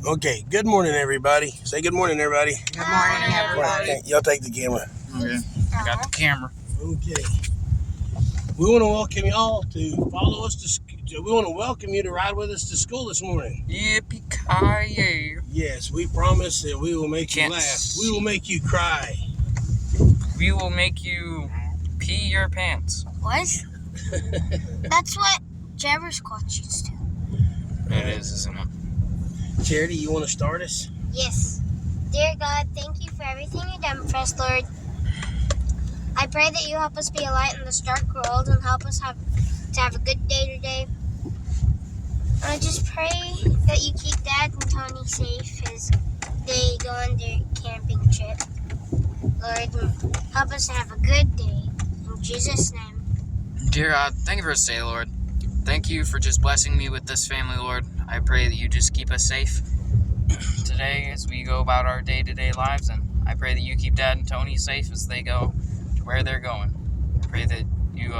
Okay, good morning, everybody. Say good morning, everybody. Good morning, everybody. Okay, y'all take the camera. Okay, I got the camera. Okay. We want to welcome y'all to follow us to. We want to welcome you to ride with us to school this morning. Yippee-ki-yay. Yes, we promise that we will make you laugh. We will make you cry. We will make you pee your pants. What? That's what Jabbersquatch used to. It is, isn't it? Charity, you want to start us? Yes. Dear God, thank you for everything you've done for us, Lord. I pray that you help us be a light in this dark world and help us have a good day today. I just pray that you keep Dad and Toni safe as they go on their camping trip. Lord, help us to have a good day. In Jesus' name. Dear God, thank you for this day, Lord. Thank you for just blessing me with this family, Lord. I pray that you just keep us safe today as we go about our day-to-day lives, and I pray that you keep Dad and Toni safe as they go to where they're going. I pray that you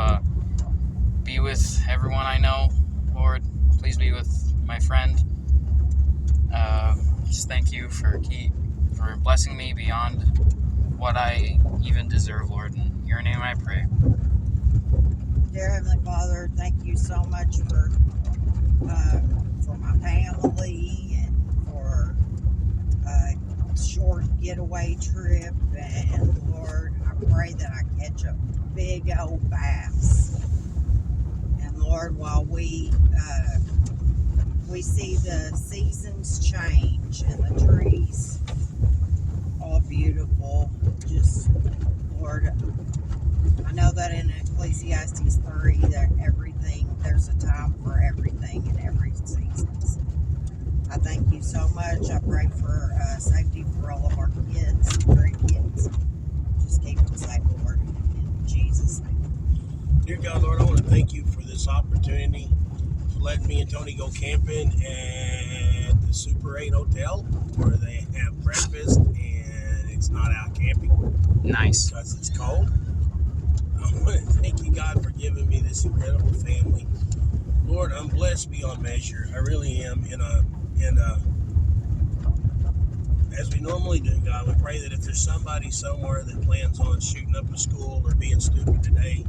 be with everyone I know, Lord. Please be with my friend. Just thank you for blessing me beyond what I even deserve, Lord. In your name I pray. Dear Heavenly Father, thank you so much for my family and for a short getaway trip. And Lord, I pray that I catch a big old bass. And Lord, while we see the seasons change and the trees all beautiful, just Lord, I know that in Ecclesiastes 3 that there's a time for everything in every season. I thank you so much. I pray for safety for all of our kids, great kids. Just keep them safe, Lord, in Jesus' name. Dear God, Lord, I want to thank you for this opportunity for letting me and Toni go camping at the Super 8 Hotel where they have breakfast and it's not out camping. Nice. Because it's cold. I want to thank you, God, for giving me this incredible family. Lord, I'm blessed beyond measure. I really am. As we normally do, God, we pray that if there's somebody somewhere that plans on shooting up a school or being stupid today,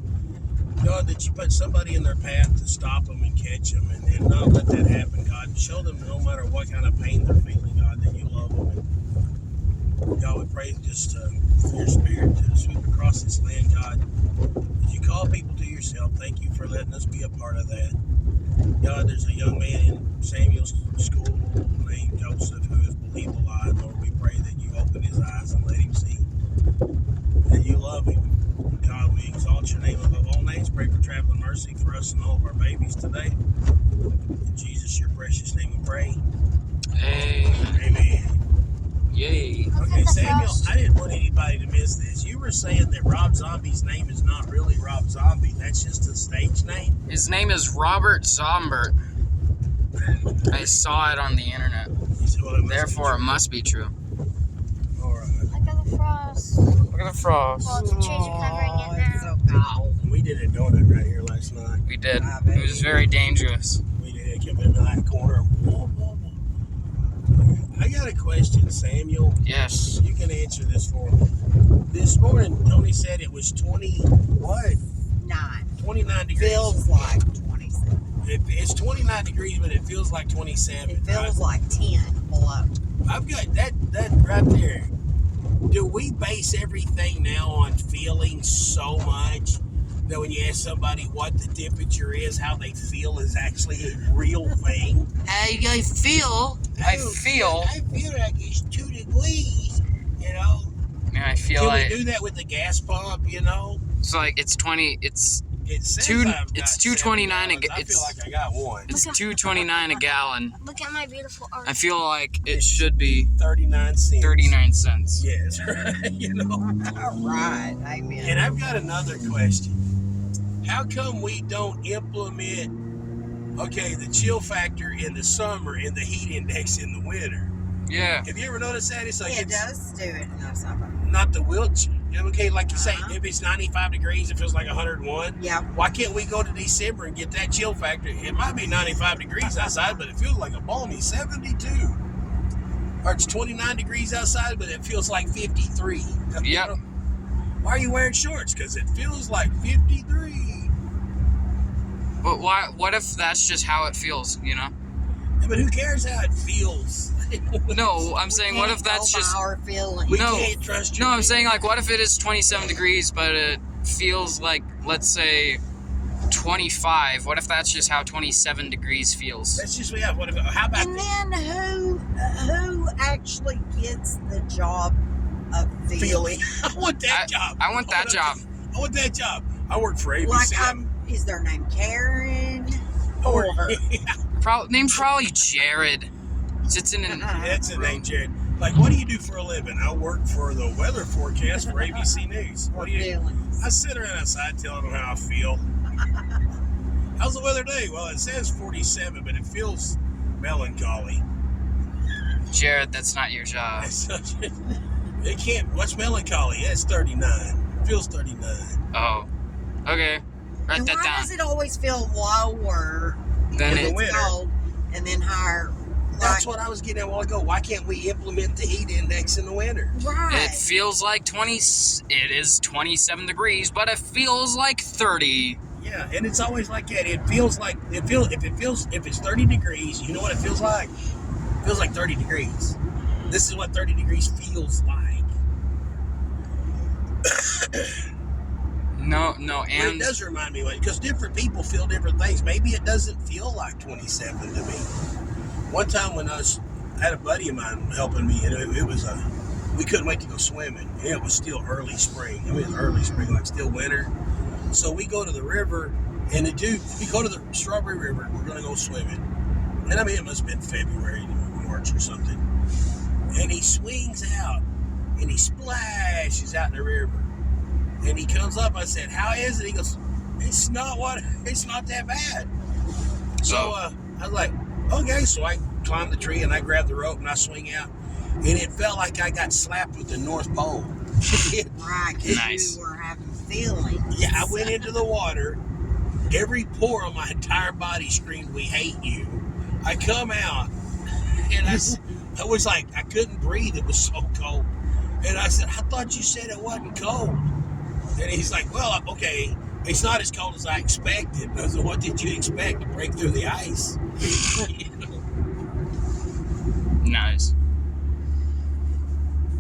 God, that you put somebody in their path to stop them and catch them and not let that happen, God. Show them no matter what kind of pain they're feeling, God, that you love them. And God, we pray just for your spirit to sweep across this land, God. As you call people to yourself, thank you for letting us be a part of that. God, there's a young man in Samuel's school named Joseph who has believed a lie. Lord, we pray that you open his eyes and let him see that you love him. God, we exalt your name above all names. Pray for traveling mercy for us and all of our babies today. In Jesus, your precious name we pray. Amen. Amen. Yay. Okay, Samuel, I didn't want anybody to miss this. You were saying that Rob Zombie's name is not really Rob Zombie. That's just a stage name? His name is Robert Zombert. I saw it on the internet. Therefore, it must be true. All right. Look at the frost. Look at the frost. Well, the trees are covering it It's now. so cold. We did a donut right here last night. We did. It was very dangerous. We did. It kept in that corner. I got a question, Samuel. Yes. You can answer this for me. This morning, Toni said it was 29 degrees. Feels like 27. It's 29 degrees, but it feels like 27. It feels like 10 below. I've got that right there. Do we base everything now on feeling so much that when you ask somebody what the temperature is, how they feel is actually a real thing? I feel I feel like it's 2 degrees, Yeah, I feel Can like we do that with the gas pump, it's like it's 20. It's It says Two- I've it's got 2.29 7 gallons. I feel like I got one. it's 2.29 a gallon. Look at my beautiful art. I feel like it should be 39 cents. 39 cents. Yes, All right, amen. And I've got another question. How come we don't implement, the chill factor in the summer and the heat index in the winter? Yeah. Have you ever noticed that? It's like It it's does do it in the summer. not the wheelchair. Okay, like you say, Uh-huh. if it's 95 degrees, it feels like 101. Yeah. Why can't we go to December and get that chill factor? It might be 95 degrees outside, but it feels like a balmy 72. Or it's 29 degrees outside, but it feels like 53. Yep. Why are you wearing shorts? Because it feels like 53. But why? What if that's just how it feels? You know? Yeah, but who cares how it feels? No, I'm saying, what if that's just? our feeling? We No. can't trust you. No, I'm saying, like, what if it is 27 degrees, but it feels like, let's say, 25? What if that's just how 27 degrees feels? That's just how about And then who actually gets the job of feeling? feeling? I want that job. I want that job. I want that job. I work for ABC. Like, is their name Karen? Or Name's probably Jared. Sits in an. that's the name, Jared. Like, what do you do for a living? I work for the weather forecast for ABC News. What do you? Feelings. I sit around outside telling them how I feel. How's the weather today? Well, it says 47, but it feels melancholy. Jared, that's not your job. It can't. What's melancholy? It's 39. It feels 39. Oh. Okay. Write And that why down. does it always feel lower Then In the it. winter. cold and then higher? That's what I was getting at a while ago. Why can't we implement the heat index in the winter? Right. It feels like 20. It is 27 degrees, but it feels like 30. Yeah, and it's always like that. It feels like if it's 30 degrees, you know what it feels like? It feels like 30 degrees. This is what 30 degrees feels like. No, But it and does remind me, because different people feel different things. Maybe it doesn't feel like 27 to me. One time when I had a buddy of mine helping me, and it was we couldn't wait to go swimming. And it was still early spring. I mean, it was early spring, like still winter. So we go to the river, and we go to the Strawberry River. We're gonna go swimming, and I mean it must have been February, March, or something. And he swings out, and he splashes out in the river. And he comes up. I said, "How is it?" He goes, It's not that bad." So I was like, "Okay." So I climbed the tree and I grabbed the rope and I swing out, and it felt like I got slapped with the North Pole. Right, because Nice. you were having feelings. Yeah, I went into the water. Every pore on my entire body screamed, "We hate you." I come out, and I was like, I couldn't breathe. It was so cold. And I said, "I thought you said it wasn't cold." And he's like, "Well, okay, it's not as cold as I expected." I said, "What did you expect, to break through the ice?" You know? nice.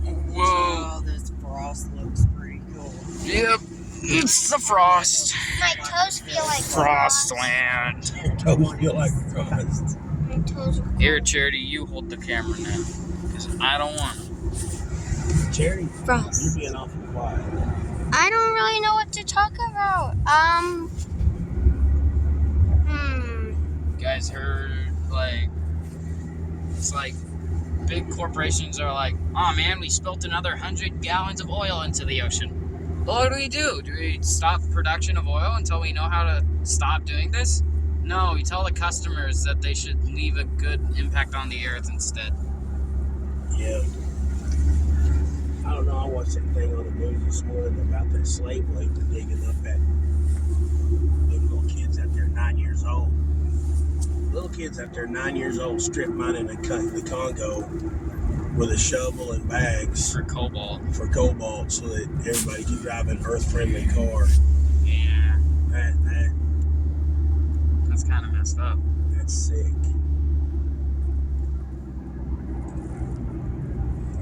Whoa. Oh, this frost looks pretty cool. Yep. It's the frost. My toes feel like Frostland. Toes feel like frost. My toes are Here, Charity, you hold the camera now, because I don't want to. Jerry, frost. you're being awful quiet. I don't really know what to talk about. You guys heard, like, it's like big corporations are like, "Oh man, we spilt another 100 gallons of oil into the ocean." Well, what do? Do we stop production of oil until we know how to stop doing this? No, we tell the customers that they should leave a good impact on the earth instead. Yeah. I don't know. I watched that thing on the news this morning about that slave labor digging up at little kids out there 9 years old. Little kids out there 9 years old strip mining the Congo with a shovel and bags For cobalt. for cobalt so that everybody can drive an earth-friendly car. Yeah, That's kind of messed up. sick.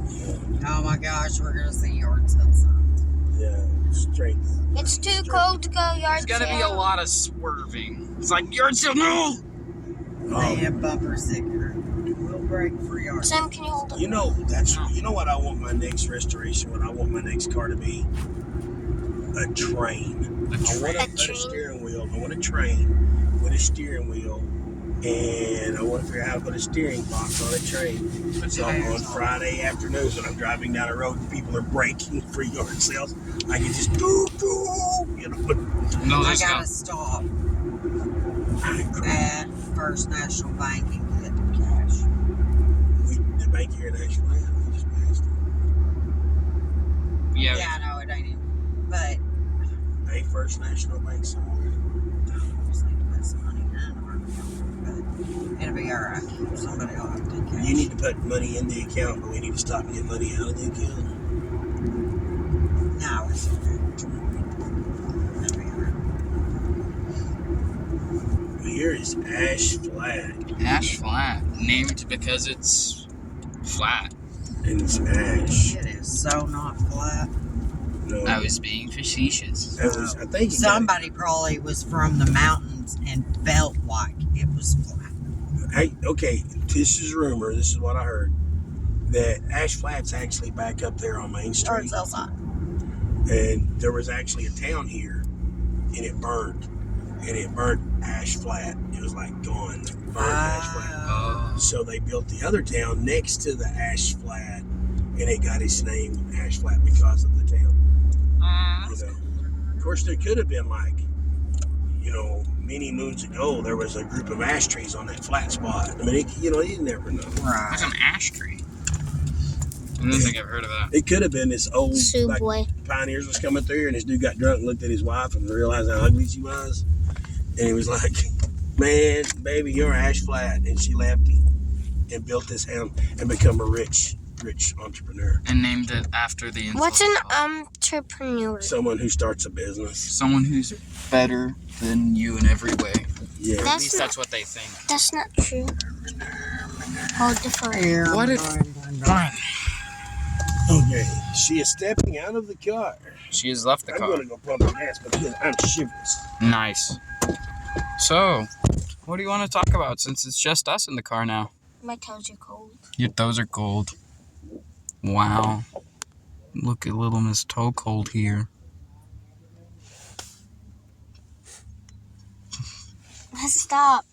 Yeah. Oh my gosh, we're gonna see yard sale signs. Yeah. Strength. It's too cold to go yard There's gonna be a sale. lot of swerving. It's like, yard sale, no! They have bumper sticker. We'll break for yard sale. Sam, can you hold it? You know what I want my next restoration, what I want my next car to be? A train. A I want A a train? steering wheel. I want a train with a steering wheel. And I want to figure out how to put a steering box on a train. So on Friday afternoons when I'm driving down the road and people are breaking for yard sales, I can just go, you know. No, I there's gotta not. stop at First National Bank and get cash. that bank here in Ashland. We just passed it. Yeah. Yeah, no, it ain't even. But A First National Bank somewhere. I just need to put some money in our account. But it'll be alright. Somebody will have to cash. You need to put money in the account, but we need to stop and get money out of the account. No, it's okay. It'll be alright. Here is Ash Flat. Ash Flat, named because it's flat. And it's Ash. It is so not flat. No, I was being facetious. that was, I think Somebody probably was from the mountains and felt like it was flat. Hey, okay, this is rumor. This is what I heard. That Ash Flat's actually back up there on Main Or Street. outside. And there was actually a town here, and it burned. And it burnt Ash Flat. It was like gone. It burned Ash Flat. Oh. So they built the other town next to the Ash Flat, and it got its name Ash Flat because of the town. You know, of course, there could have been like, many moons ago, there was a group of ash trees on that flat spot. I mean, you never know. Right. There's an ash tree. I don't think I've heard of that. It could have been this old Subway. pioneers was coming through, and this dude got drunk and looked at his wife and realized how ugly she was, and he was like, "Man, baby, you're Ash Flat," and she left him and built this town and become a rich entrepreneur. And named it after the insult. What's an entrepreneur? Someone who starts a business. Someone who's better than you in every way. Yeah. At That's least not- that's what they think. That's not true. Hold the phone. What if- Fine. Okay. She is stepping out of the car. She has left the I'm car. going to go pump the gas because I'm shivers. Nice. So, what do you want to talk about since it's just us in the car now? My toes are cold. Your toes are cold. Wow. Look at little Miss Toe Cold here. Let's stop.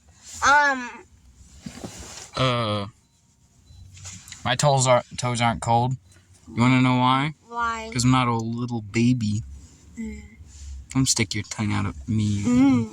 My toes aren't cold. You want to know why? Why? Because I'm not a little baby. Mm. Don't stick your tongue out at me.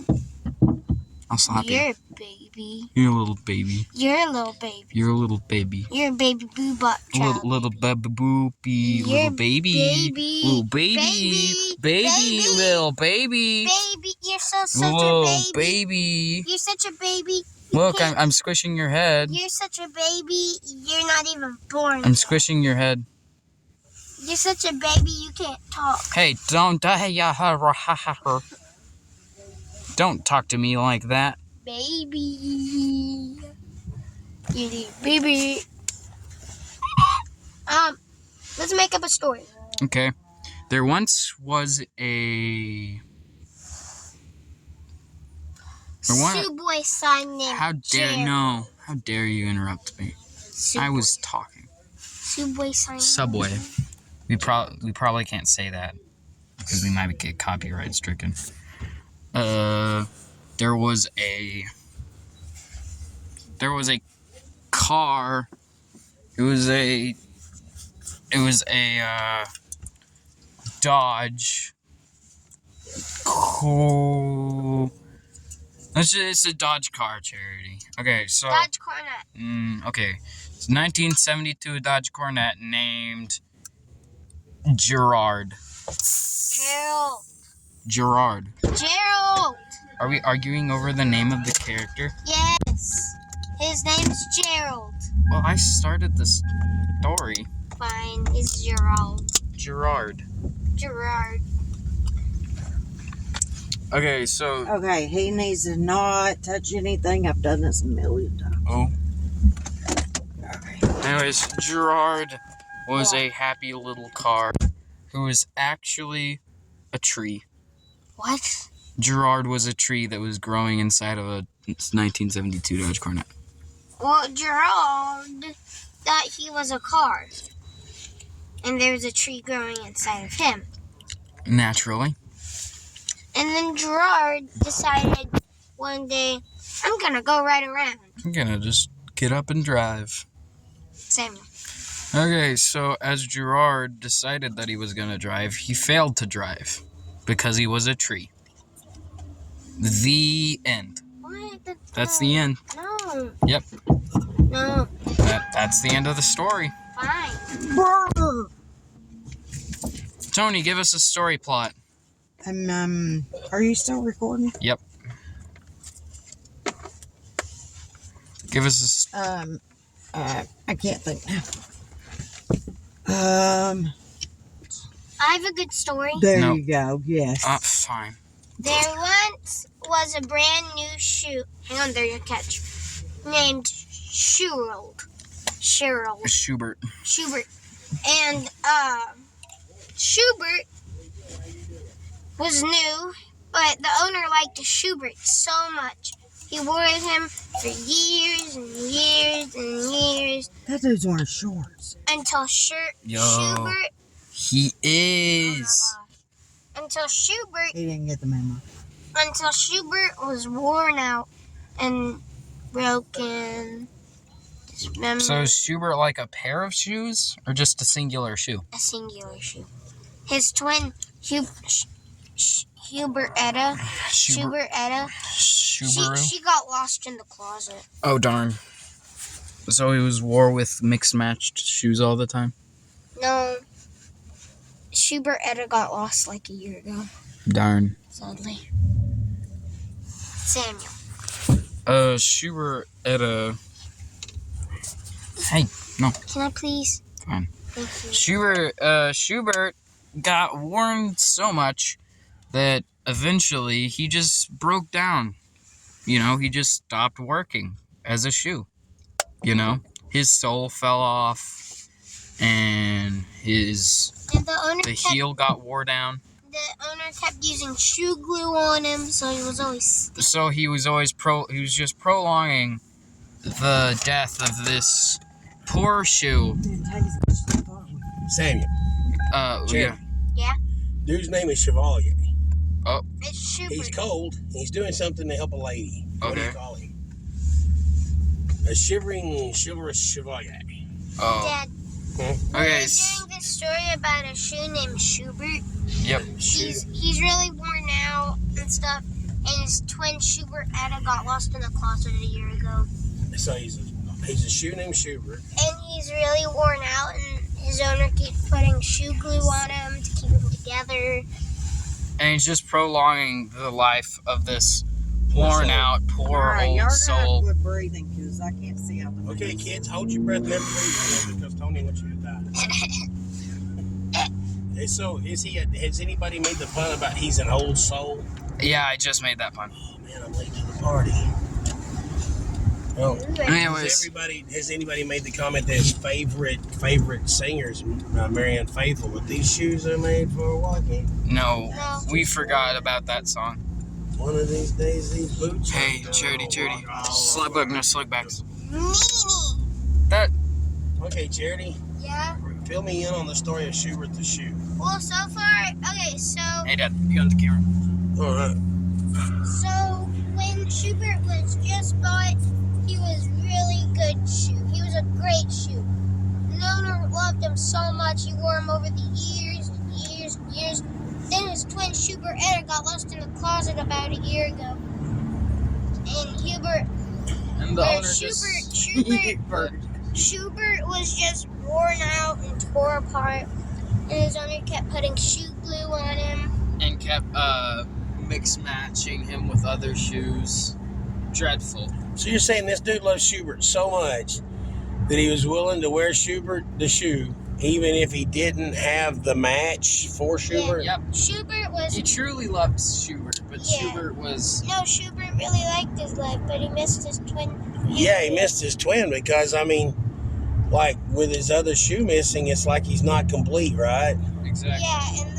I'll slap You're you. a baby. You're a little baby. You're a little baby. You're a little baby. You're a baby boo butt child. Little baby boopy. You're Little baby. baby. Little baby. Baby. Baby. Baby. Little baby. Baby, you're such Little a baby. baby. You're such a baby. You Look, can't- I'm squishing your head. You're such a baby. You're not even born. I'm squishing your head. You're such a baby. You can't talk. Hey, don't don't talk to me like that. Baby. You need baby. Let's make up a story. Okay. There once was a... There wa- Subway sign named How dare Jerry. no? How dare you interrupt me? I was talking. Subway sign. Subway. We probably can't say that because we might get copyright stricken. There was a car. It was a Dodge. Cool. It's a Dodge car charity. Okay, so Dodge Cornet. okay. It's 1972 Dodge Cornet named Gerard. Gerald. Are we arguing over the name of the character? Yes. His name's Gerald. Well, I started the story. Fine. It's Gerald. Gerard. Gerard. Okay, so... Okay, he needs to not touch anything. I've done this a million times. Oh. Okay. Anyways, Gerard was a happy little car who was actually a tree. What? Gerard was a tree that was growing inside of a 1972 Dodge Cornet. Well, Gerald thought he was a car. And there was a tree growing inside of him. Naturally. And then Gerard decided one day, I'm going to go right around. I'm gonna just get up and drive. Samuel. Okay, so as Gerard decided that he was gonna drive, he failed to drive because he was a tree. The end. What? That's the end. No. Yep. No. That's the end of the story. Fine. Brr. Tony, give us a story plot. Are you still recording? Yep. Give us I can't think now. I have a good story. There No. you go. Yes. fine. There once was a brand new shoe. Hang on, there's your catch. Named Schubert. Schubert. And Schubert was new, but the owner liked Schubert so much. He wore him for years and years and years That dude's wearing shorts. until Yo. Schubert. He Oh my is. gosh. Until Schubert He didn't get the memo. was worn out and broken. Dismembered. So is Schubert like a pair of shoes or just a singular shoe? A singular shoe. His twin, Huberetta. Schuberetta. Subaru. She got lost in the closet. Oh darn. So he wore with mixed matched shoes all the time? No. Schuberetta got lost like a year ago, Darn. sadly. Samuel. Schubert at a... Hey, no. Can I please? Fine. Thank you. Schubert got worn so much that eventually he just broke down. You know, he just stopped working as a shoe. You know, his sole fell off and the heel got wore down. The owner kept using shoe glue on him, so he was always sticky. So he was just prolonging the death of this poor shoe. Samuel. Yeah. Yeah? Dude's name is Chevalier. It's Schubert. He's cold. He's doing something to help a lady. What do you Okay. call him? A chivalrous chevalier. Oh. Dad, Okay. we're doing this story about a shoe named Schubert. Yep. He's really worn out and stuff, and his twin Schuberetta got lost in the closet a year ago. So he's a shoe named Schubert. And he's really worn out, and his owner keeps putting shoe glue on him to keep him together. And he's just prolonging the life of this worn out, poor Alright, y'all old are gonna have to soul. quit breathing because I can't see out the Okay, window. kids, hold your breath, never breathe because Tony wants you to die. Hey, so has anybody made the pun about he's an old soul? Yeah, I just made that pun. Oh man, I'm late to the party. Oh, Anyways, has anybody made the comment that his favorite singer is Marianne Faithfull? But these shoes are made for walking. no, No. we forgot about that song. One of these days, these boots. Hey, are Charity. gonna walk all Slugbug, over. no slugbacks. Meanie! That, Okay, Charity, Yeah? fill me in on the story of Schubert the shoe. Well, so far, okay, so hey Dad, you on the camera. All right. when Schubert was just bought, he was really good shoe. He was a great shoe. The owner loved him so much, he wore him over the years and years and years. Then his twin Schuberetta got lost in the closet about a year ago. And And the Or owner Schubert was just worn out and tore apart, and his owner kept putting shoe glue on him. and kept mix matching him with other shoes. Dreadful. So you're saying this dude loves Schubert so much that he was willing to wear Schubert the shoe, even if he didn't have the match for Schubert? Yep. Schubert was He truly loved Schubert, but Yeah. Schubert was... no Schubert really liked his life, but he missed his twin. Yeah, he missed his twin because, I mean, like with his other shoe missing, it's like he's not complete, right? Exactly. Yeah, and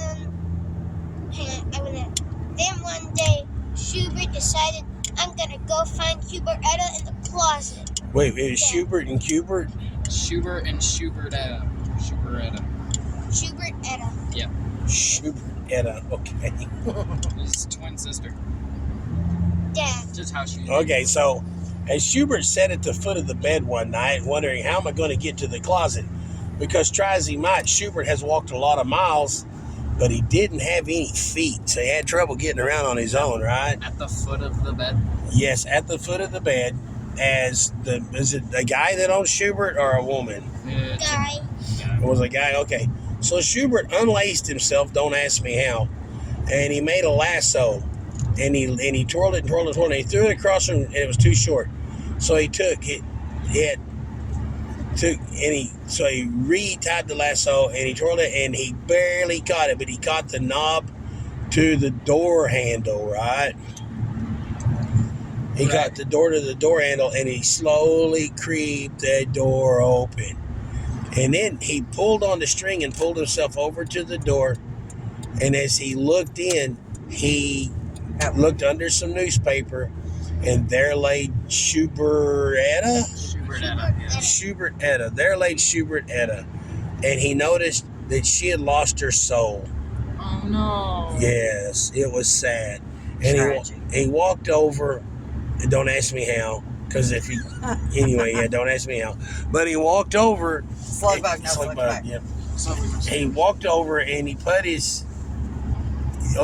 then one day Schubert decided, I'm gonna go find Huberetta in the closet. Wait, it was Yeah. Schubert and Cubert? Schubert and Schuberetta. Schuberetta. Schubert, okay. His twin sister. Dad. Just how she... Okay, so as Schubert sat at the foot of the bed one night, wondering how am I going to get to the closet? Because try as he might, Schubert has walked a lot of miles, but he didn't have any feet, so he had trouble getting around on his own, right? At the foot of the bed. Yes, at the foot of the bed, as is it a guy that owns Schubert or a woman? Guy. It was a guy. Okay, so Schubert unlaced himself. Don't ask me how, and he made a lasso, and he twirled it and twirled it and twirled it. And he threw it across him, and it was too short. So he took it. So he re-tied the lasso and he twirled it and he barely caught it, but he caught the knob to the door handle, right? He got the door to the door handle and he slowly creeped that door open. And then he pulled on the string and pulled himself over to the door. And as he looked in, he looked under some newspaper, and there lay Schuberetta. There lay Schuberetta. And he noticed that she had lost her soul. Oh, no. Yes, it was sad. And he walked over, and don't ask me how, because if he, anyway, yeah, don't ask me how. But he walked over. Slow back. Yeah. He walked over and he put his,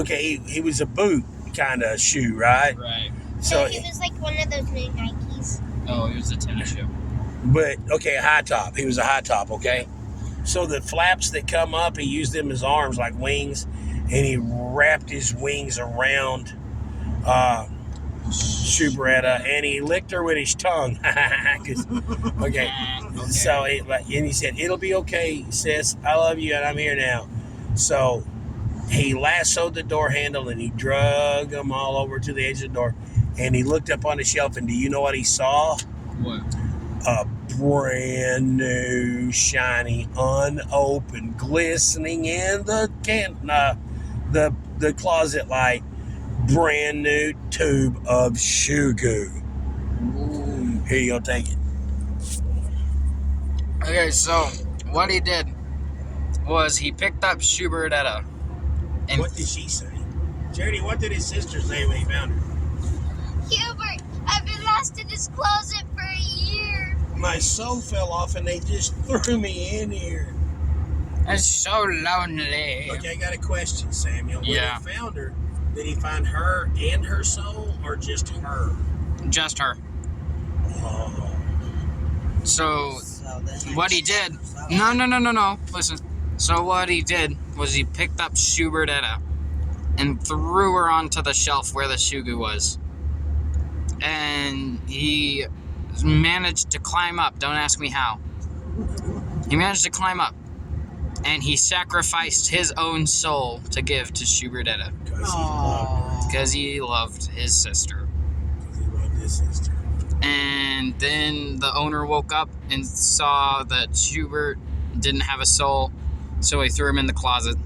he was a boot kind of shoe, right? Right. So he was like one of those new Nikes. Oh, he was a tennis shoe. But, a high top. He was a high top, okay? So the flaps that come up, he used them as arms like wings, and he wrapped his wings around Schuberetta, and he licked her with his tongue. So he said, "It'll be okay, sis. I love you, and I'm here now." So he lassoed the door handle, and he drug them all over to the edge of the door, and he looked up on the shelf, and do you know what he saw? What? A brand new, shiny, unopened, glistening in the closet light, brand new tube of shoe goo. Ooh. Here you go, take it. Okay, so what he did was he picked up Schuberetta. And What did she say? Charity, what did his sister say when he found her? Hubert, I've been lost in this closet for a year. My soul fell off and they just threw me in here. It's so lonely. Okay, I got a question, Samuel. When Yeah. he found her, did he find her and her soul, or just her? Just her. Oh. So what he did... No. Listen. So what he did was he picked up Schuberetta and threw her onto the shelf where the shugu was. And he managed to climb up. Don't ask me how. He managed to climb up. And he sacrificed his own soul to give to Schuberetta. Because he loved his sister. And then the owner woke up and saw that Schubert didn't have a soul. So he threw him in the closet.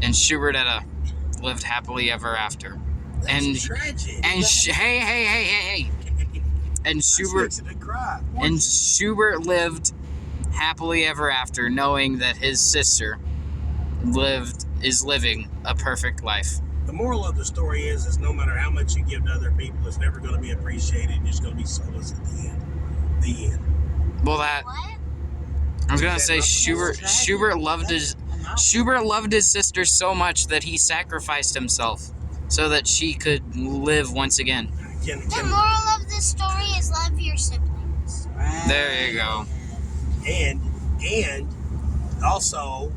And Schuberetta lived happily ever after. That's tragic. And hey. And Schubert lived happily ever after, knowing that his sister is living a perfect life. The moral of the story is no matter how much you give to other people, it's never going to be appreciated. It's going to be soulless at the end. The end. Well, I was gonna say Schubert loved his sister so much that he sacrificed himself so that she could live once again. The moral of this story is love your siblings. There you go. And also,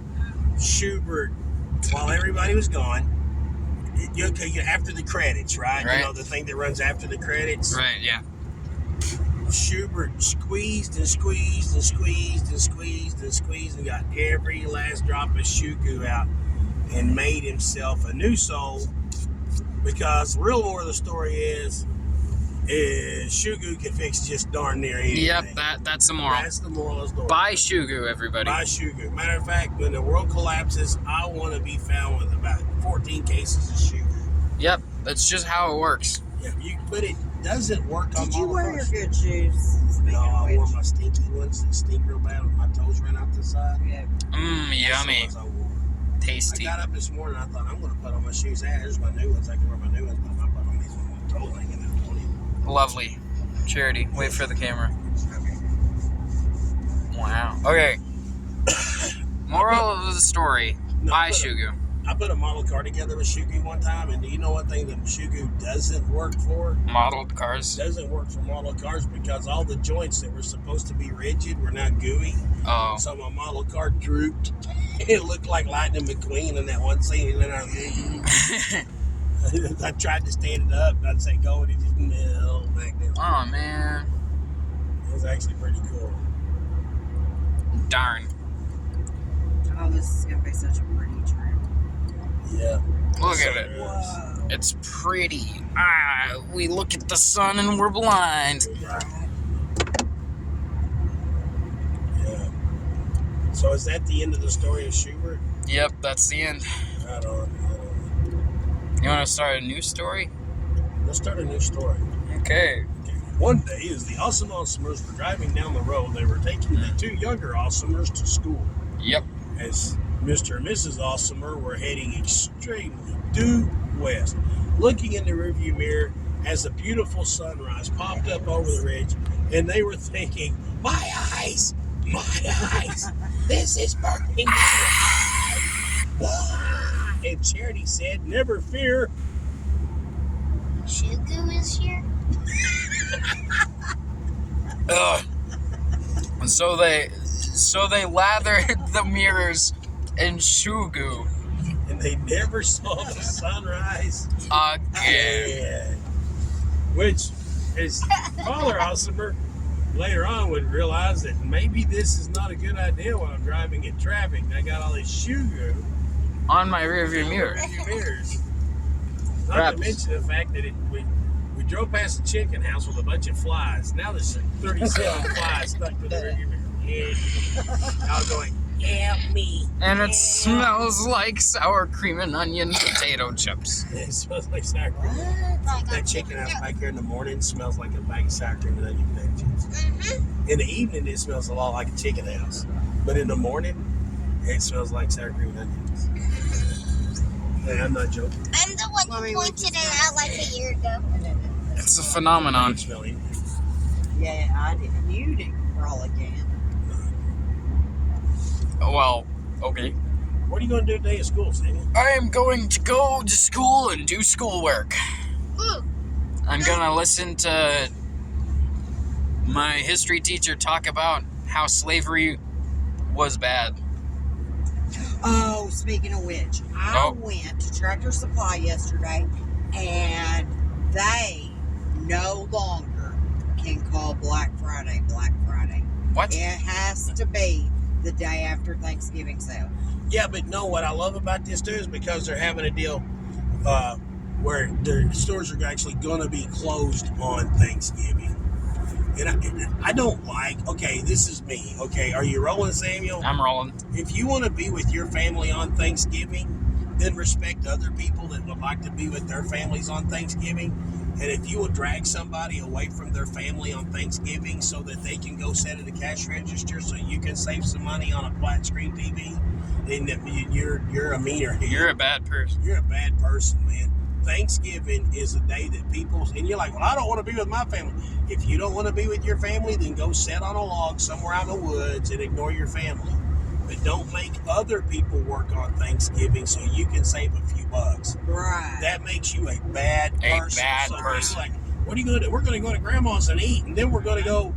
Schubert, while everybody was gone, after the credits, right? You know, the thing that runs after the credits. Right, yeah. Schubert squeezed and got every last drop of shoe goo out and made himself a new soul, because the real moral of the story is shoe goo can fix just darn near anything. Yep, that's the moral. That's the moral of the story. Buy shoe goo, everybody. Buy shoe goo. Matter of fact, when the world collapses, I want to be found with about 14 cases of shoe goo. Yep, that's just how it works. Yeah, but it doesn't work on all of us. Did you wear your good shoes? No, I wore my stinky ones that stink real bad with my toes ran out the side. Yeah. Yummy. That's the ones I wore. Tasty. I got up this morning, I thought, I'm going to put on my shoes. There's my new ones. I can wear my new ones, but I'm not putting on these ones with my toes hanging out. Lovely. Charity, wait for the camera. Wow. Okay. Moral of the story. Buy shoe goo. I put a model car together with Shugu one time, and do you know one thing that Shugu doesn't work for? Modeled cars. Doesn't work for model cars because all the joints that were supposed to be rigid were now gooey. Oh. So my model car drooped. It looked like Lightning McQueen in that one scene. And I tried to stand it up, and I'd say go, and it just knelt back down. Oh, man. It was actually pretty cool. Darn. Oh, this is going to be such a pretty trip. Yeah. Look at it. Whoa. It's pretty. We look at the sun and we're blind. Yeah. So is that the end of the story of Schubert? Yep, that's the end. I don't. You want to start a new story? Let's start a new story. Okay. One day, as the Awesome Awesomers were driving down the road, they were taking the two younger Awesomers to school. Yep. As Mr. and Mrs. Awesomer were heading extremely due west, looking in the rearview mirror as a beautiful sunrise popped up over the ridge, and they were thinking, my eyes, this is burning me alive. And Charity said, never fear. Shugu is here. So they lathered the mirrors in Shugu And they never saw the sunrise again. Which his father, Awesomer, later on would realize that maybe this is not a good idea when I'm driving in traffic. I got all this Shugu On my rearview mirror. mirrors. Not Perhaps. to mention the fact that we drove past the chicken house with a bunch of flies. Now there's 37 flies stuck to the rearview mirror. Yeah. I was going, yeah, me. And it smells like sour cream and onion potato chips. It smells like sour cream. That chicken house back here in the morning smells like a bag of sour cream and onion potato chips. Mm-hmm. In the evening, it smells a lot like a chicken house. But in the morning, it smells like sour cream and onions. Hey, I'm not joking. I'm the one who pointed it out like a year ago. It's a phenomenon. Smell it. Yeah, I didn't. You didn't crawl again. Well, okay. What are you going to do today at school, Sammy? I am going to go to school and do schoolwork. Ooh. I'm gonna listen to my history teacher talk about how slavery was bad. Oh, speaking of which, I went to Tractor Supply yesterday, and they no longer can call Black Friday Black Friday. What? It has to be the day after Thanksgiving sale. Yeah, but no, what I love about this, too, is because they're having a deal where their stores are actually going to be closed on Thanksgiving. And I don't like, okay, this is me, okay, are you rolling, Samuel? I'm rolling. If you want to be with your family on Thanksgiving, then respect other people that would like to be with their families on Thanksgiving. And if you will drag somebody away from their family on Thanksgiving so that they can go sit at the cash register so you can save some money on a flat screen TV, then you're a meaner head. You're a bad person. You're a bad person, man. Thanksgiving is a day that people, and you're like, well, I don't want to be with my family. If you don't want to be with your family, then go sit on a log somewhere out in the woods and ignore your family. But don't make other people work on Thanksgiving so you can save a few bucks. Right. That makes you a bad person. A bad So person. Like, what are you going to do? We're going to go to Grandma's and eat, and then we're going to go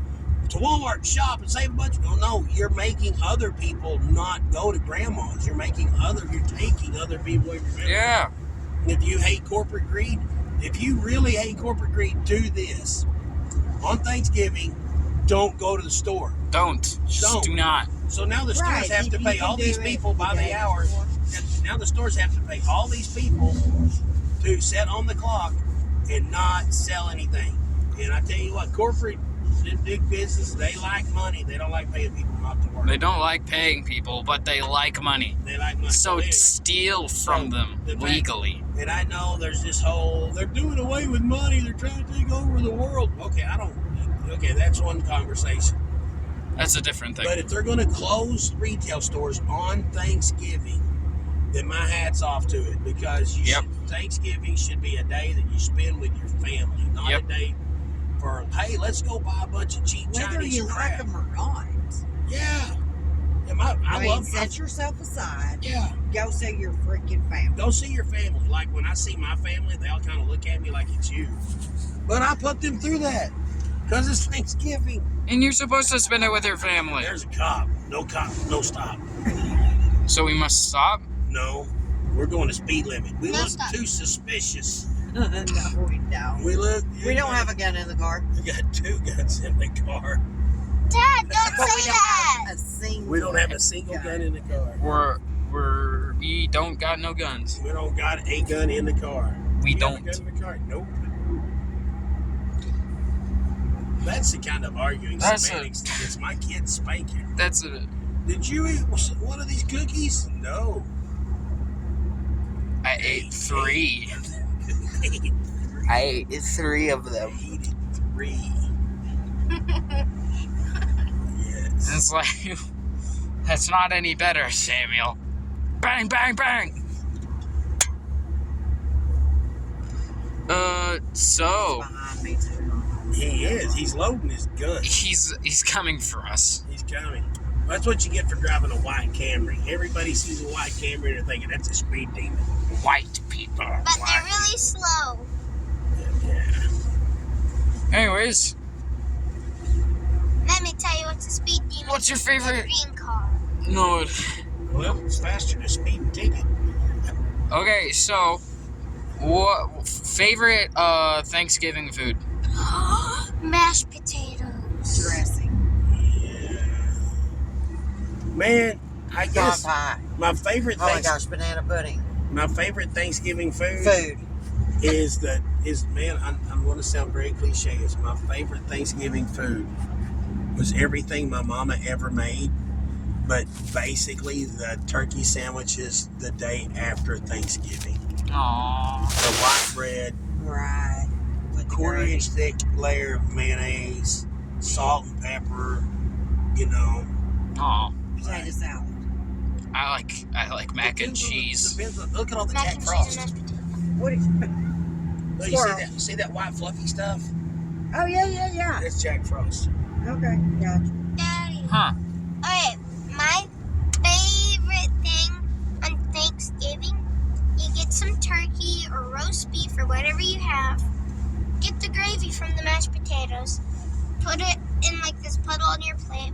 to Walmart and shop and save a bunch. No, you're making other people not go to Grandma's. You're taking other people away from your family. Yeah. If you hate corporate greed, if you really hate corporate greed, do this. On Thanksgiving, don't go to the store. Don't. Just do not. So now the stores have to pay all these people by the hour. Now the stores have to pay all these people to sit on the clock and not sell anything. And I tell you what, corporate, big business, they like money. They don't like paying people not to work. They don't like paying people, but they like money. They like money. So steal from them legally. And I know there's this whole, they're doing away with money. They're trying to take over the world. Okay, that's one conversation. That's a different thing. But if they're going to close retail stores on Thanksgiving, then my hat's off to it, because Thanksgiving should be a day that you spend with your family, not a day for, hey, let's go buy a bunch of cheap Whether Chinese you crap. like them or not. Yeah. And I love. set yourself aside. Yeah. Go see your freaking family. Go see your family. Like when I see my family, they all kind of look at me like it's you. But I put them through that because it's Thanksgiving. And you're supposed to spend it with your family. There's a cop. No cop. No stop. So we must stop? No. We're going to speed limit. We No look stop. too suspicious. No, we don't. We look. We don't have a gun in the car. We got 2 guns in the car. Dad, don't But say we that. don't have a single. We don't have a single gun in the car. We don't got no guns. We don't got a gun in the car. We You have don't. a gun in the car? Nope. That's the kind of arguing semantics. It's my kid's spanking. That's it. Did you eat one of these cookies? No. I ate 3. I ate 3 of them. I ate 3. Yes. It's like, that's not any better, Samuel. Bang, bang, bang! So Behind me too. He is. He's loading his gun. he's coming for us. He's coming. That's what you get for driving a white Camry. Everybody sees a white Camry and they're thinking that's a speed demon. White people. But they're really slow. Yeah. Anyways, Let me tell you what's a speed demon. what's your A favorite? green car. No. Well, it's faster than a speeding ticket. Okay, so what favorite Thanksgiving food? Mashed potatoes. Dressing. Yeah. Man, I Pecan guess pie. my favorite Oh my gosh, banana pudding. my favorite Thanksgiving food Food. is man, I'm going to sound very cliche. It's my favorite Thanksgiving food was everything my mama ever made, but basically the turkey sandwiches the day after Thanksgiving. Aww. The white bread, Right. With the quarter-inch thick layer of mayonnaise, salt and pepper, Aw. potato salad. I like mac and cheese. Look at all the Mac Jack and cheese Frost. and mashed potatoes. What is Look, you see that white fluffy stuff? Oh, yeah. That's Jack Frost. Okay, gotcha. Daddy. Huh. Okay, my favorite thing on Thanksgiving, you get some turkey or roast beef or whatever you have. Get the gravy from the mashed potatoes. Put it in like this puddle on your plate.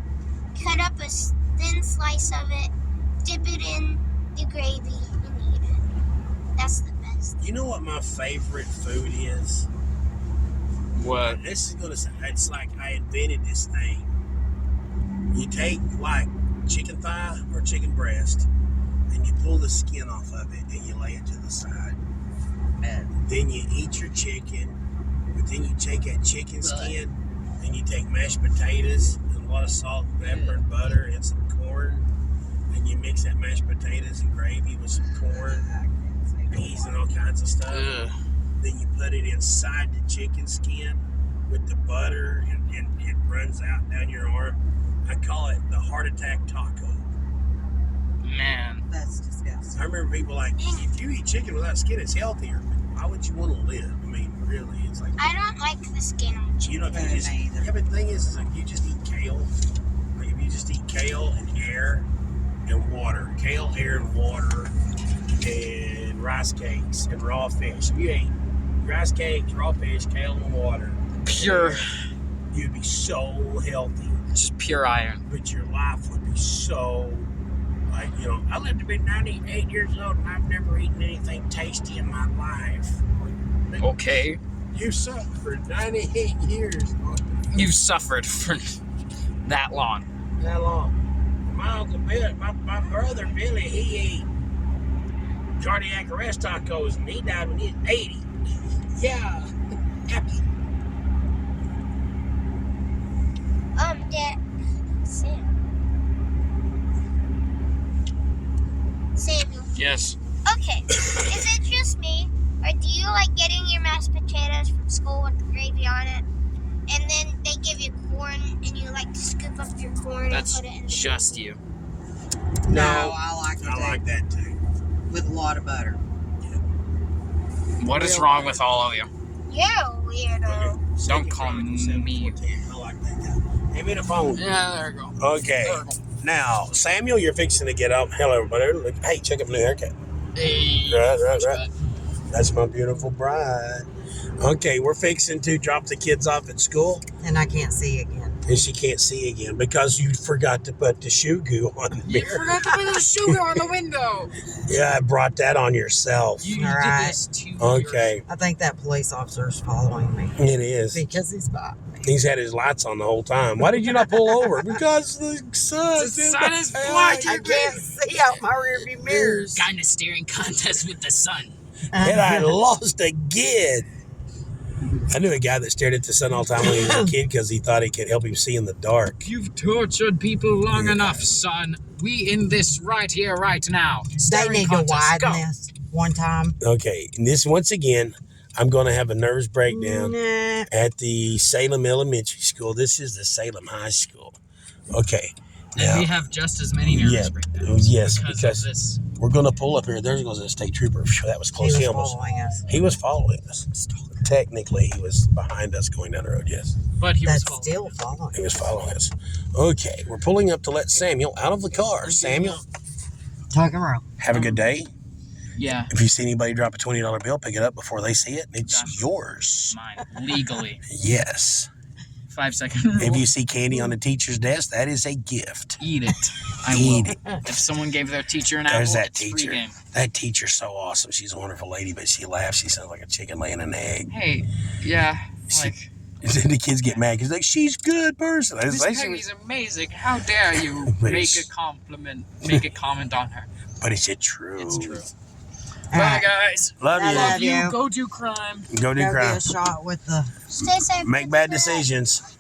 Cut up a thin slice of it. Dip it in the gravy and eat it. That's the best. You know what my favorite food is? What? This is gonna sound, it's like I invented this thing. You take like chicken thigh or chicken breast and you pull the skin off of it and you lay it to the side. And Then you eat your chicken, but then you take that chicken skin and you take mashed potatoes and a lot of salt and pepper and butter and some corn, and you mix that mashed potatoes and gravy with some corn, peas and all kinds of stuff. Ugh. Then you put it inside the chicken skin with the butter and it runs out down your arm. I call it the heart attack taco. Man. that's disgusting. I remember people like, if you eat chicken without skin, it's healthier. Why would you want to live? I mean, really, it's like, I don't like the skin on chicken. you know, if you just, Me either. yeah, but the thing is like you just eat kale. Like if you just eat kale and air and water, kale, air, and water, and rice cakes and raw fish. If you ate rice cakes, raw fish, kale, and water, Pure. you'd be so healthy. Just pure iron. But your life would be so, like, I lived to be 98 years old and I've never eaten anything tasty in my life. Okay. You suffered for 98 years. You've suffered for that long. That long. My uncle Bill, my brother Billy, he ate cardiac arrest tacos and he died when he was 80. Yeah. Happy. Dad. Samuel. Yes. Okay, is it just me, or do you like getting your mashed potatoes from school with the gravy on it, and then they give you corn, and you like to scoop up your corn That's and put it in? just you. No, I like it. I like that too. With a lot of butter. What is wrong with all of you? You're a weirdo. Don't call me. I like that guy. Give me the phone. Yeah, there you go. Okay. There you go. Now, Samuel, you're fixing to get up. Hello, everybody. Look, hey, check out my new haircut. Hey. Right. That's my beautiful bride. Okay, we're fixing to drop the kids off at school. And I can't see again. And she can't see again because you forgot to put the shoe goo on the You mirror. forgot to put the sugar on the window. Yeah, I brought that on yourself. You All did right. this too. Okay, I think that police officer's following me. it is. Because he's by me. He's had his lights on the whole time. Why did you not pull over? Because the sun. The sun is blinding. I can't see out my rearview mirrors. Got in a staring contest with the sun. And I lost again. I knew a guy that stared at the sun all the time when he was a kid because he thought he could help him see in the dark. You've tortured people long enough, son. We in this right here, right now. They Staring need to contest, widen go. this one time. Okay, and this once again, I'm going to have a nervous breakdown Nah. at the Salem Elementary School. This is the Salem High School. Okay. And Now, we have just as many nervous breakdowns. yes, because because of this. we're going to pull up here. There goes a state trooper. Phew, that was He close. was He almost. following us. He was following us. Technically, he was behind us going down the road, yes. But he was That's following. still following. He was following us. Okay, we're pulling up to let Samuel out of the car. Samuel, Tuck him around. have a good day. Yeah, If you see anybody drop a $20 bill, pick it up before they see it. It's Gotcha. yours. mine. Legally. Yes. 5-second rule. If you see candy on the teacher's desk, that is a gift. Eat it. I Eat will. it. If someone gave their teacher an apple, There's that it's free teacher. game. That teacher's so awesome. She's a wonderful lady, but she laughs. She sounds like a chicken laying an egg. Hey, yeah, like, And then the kids get mad because like, she's a good person. Miss Peggy's amazing. How dare you But make it's- a compliment, make a comment on her. But is it true? It's true. All Bye, right. guys. Love I you. love Love you. you. Go do crime. Go do Go crime. get a shot with the. Stay safe. Make bad decisions.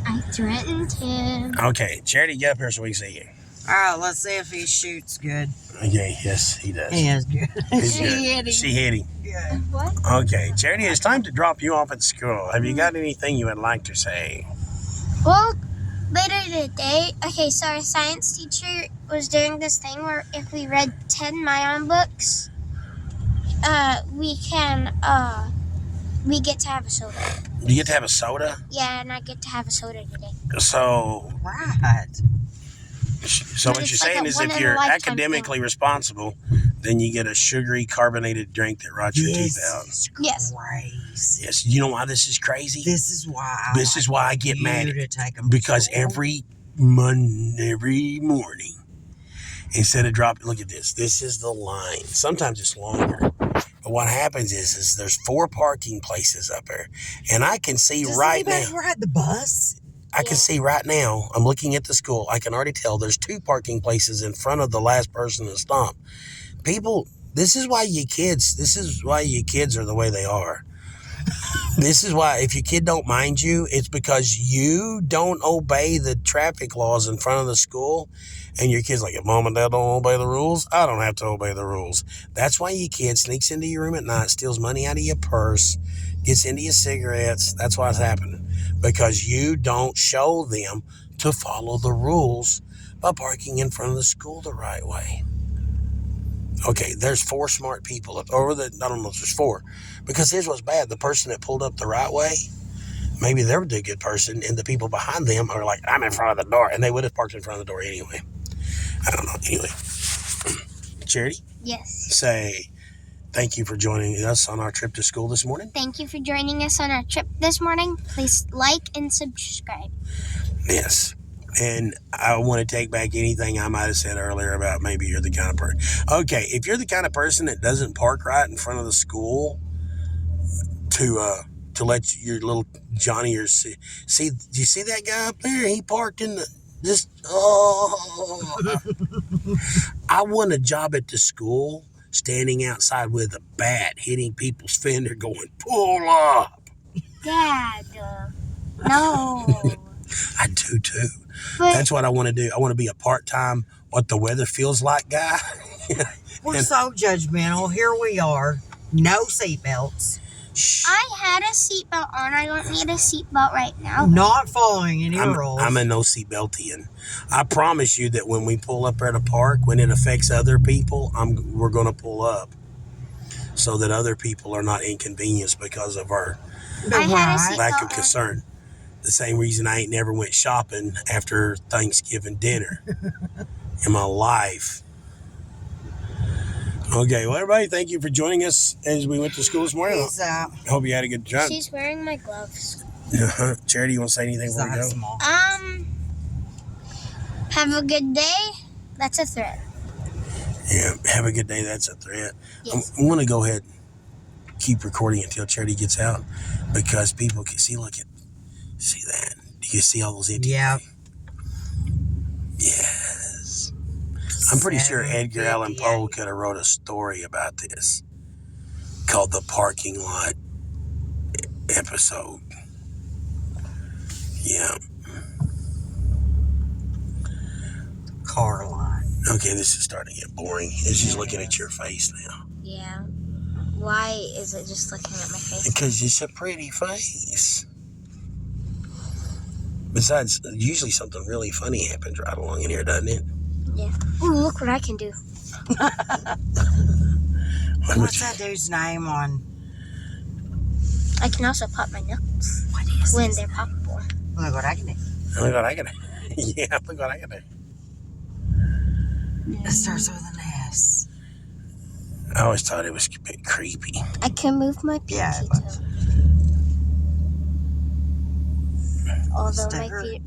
I threatened him. Okay, Charity, get up here so we can see you. All right, let's see if he shoots good. Okay, yes, he does. He is good. He's She good. hit him. She hit him. Good. What? Okay, Charity, it's time to drop you off at school. Have you got anything you would like to say? Well, later today, okay, so our science teacher was doing this thing where if we read 10 Mayan books, we get to have a soda. Do you get to have a soda? Yeah, and I get to have a soda today. So, Right. so But what it's you're like saying a is if you're one-in-a-lifetime academically responsible, then you get a sugary carbonated drink that rots your teeth out. This is Yes. crazy. Yes, you know why this is crazy? This is why. This is why I get mad. To take 'em to Because school. every morning, instead of dropping, look at this. This is the line. Sometimes it's longer. But what happens is there's 4 parking places up there, and I can see Does right anybody now. ride the bus? I can see right now. I'm looking at the school. I can already tell there's 2 parking places in front of the last person to stop. People, this is why you kids are the way they are. This is why if your kid don't mind you, it's because you don't obey the traffic laws in front of the school. And your kid's like, if mom and dad don't obey the rules, I don't have to obey the rules. That's why your kid sneaks into your room at night, steals money out of your purse, gets into your cigarettes. That's why it's happening. Because you don't show them to follow the rules by parking in front of the school the right way. Okay, there's 4 smart people up over the, I don't know if there's 4. Because here's what's bad. The person that pulled up the right way, maybe they're the good person, and the people behind them are like, I'm in front of the door. And they would have parked in front of the door anyway. I don't know. Anyway. Charity, Yes. say thank you for joining us on our trip to school this morning. Thank you for joining us on our trip this morning. Please like and subscribe. Yes. And I want to take back anything I might have said earlier about maybe you're the kind of person. Okay, if you're the kind of person that doesn't park right in front of the school to let your little Johnny or see, do you see that guy up there? He parked in the I want a job at the school standing outside with a bat hitting people's fender going, pull up. Dad, no. I do too. But That's what I want to do. I want to be a part-time what the weather feels like guy. We're so judgmental. Here we are. No seatbelts. Shh. I had a seatbelt on. I don't need a seatbelt right now. Not following any rules. I'm a no seatbeltian. I promise you that when we pull up at a park, when it affects other people, we're going to pull up so that other people are not inconvenienced because of our I had a Right. seatbelt lack of on. concern. the same reason I ain't never went shopping after Thanksgiving dinner in my life. Okay, well, everybody, thank you for joining us as we went to school this morning. Peace out. I hope you had a good time. She's wearing my gloves. Charity, you want to say anything before we go? Small. Have a good day. That's a threat. Yeah, have a good day. That's a threat. Yes. I'm going to go ahead and keep recording until Charity gets out because people can see, see that? Do you see all those empty? Yeah. Yes. I'm pretty sure Edgar Allan Poe could have wrote a story about this called The Parking Lot Episode. Yeah. Car lot. Okay, this is starting to get boring. It's just looking at your face now. Yeah. Why is it just looking at my face? Because it's a pretty face. Besides, usually something really funny happens right along in here, doesn't it? Yeah. Ooh, look what I can do. What's that dude's name on? I can also pop my knuckles when they're poppable. Look what I can do. Look what I can do. Yeah, look what I can do. It starts with an S. I always thought it was a bit creepy. I can move my pinky Yeah, toe. Although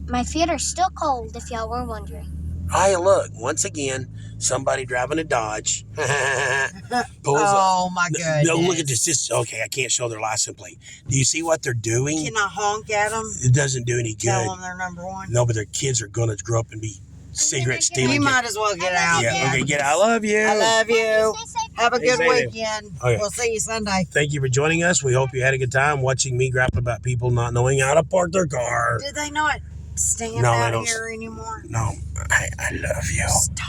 my feet are still cold, if y'all were wondering. Hey, look, once again, somebody driving a Dodge. Pulls Oh my goodness. No, look at this. Okay, I can't show their license plate. Do you see what they're doing? Can I honk at them? It doesn't do any good. Tell them they're number one? No, but their kids are going to grow up and be cigarette stealing. You might as well get out. Yeah, okay, I love you. I love you. Have a good Stay safe. weekend. Okay. We'll see you Sunday. Thank you for joining us. We hope you had a good time watching me grapple about people not knowing how to park their car. Do they not stand No, they out don't. here anymore? No, I love you. Stop.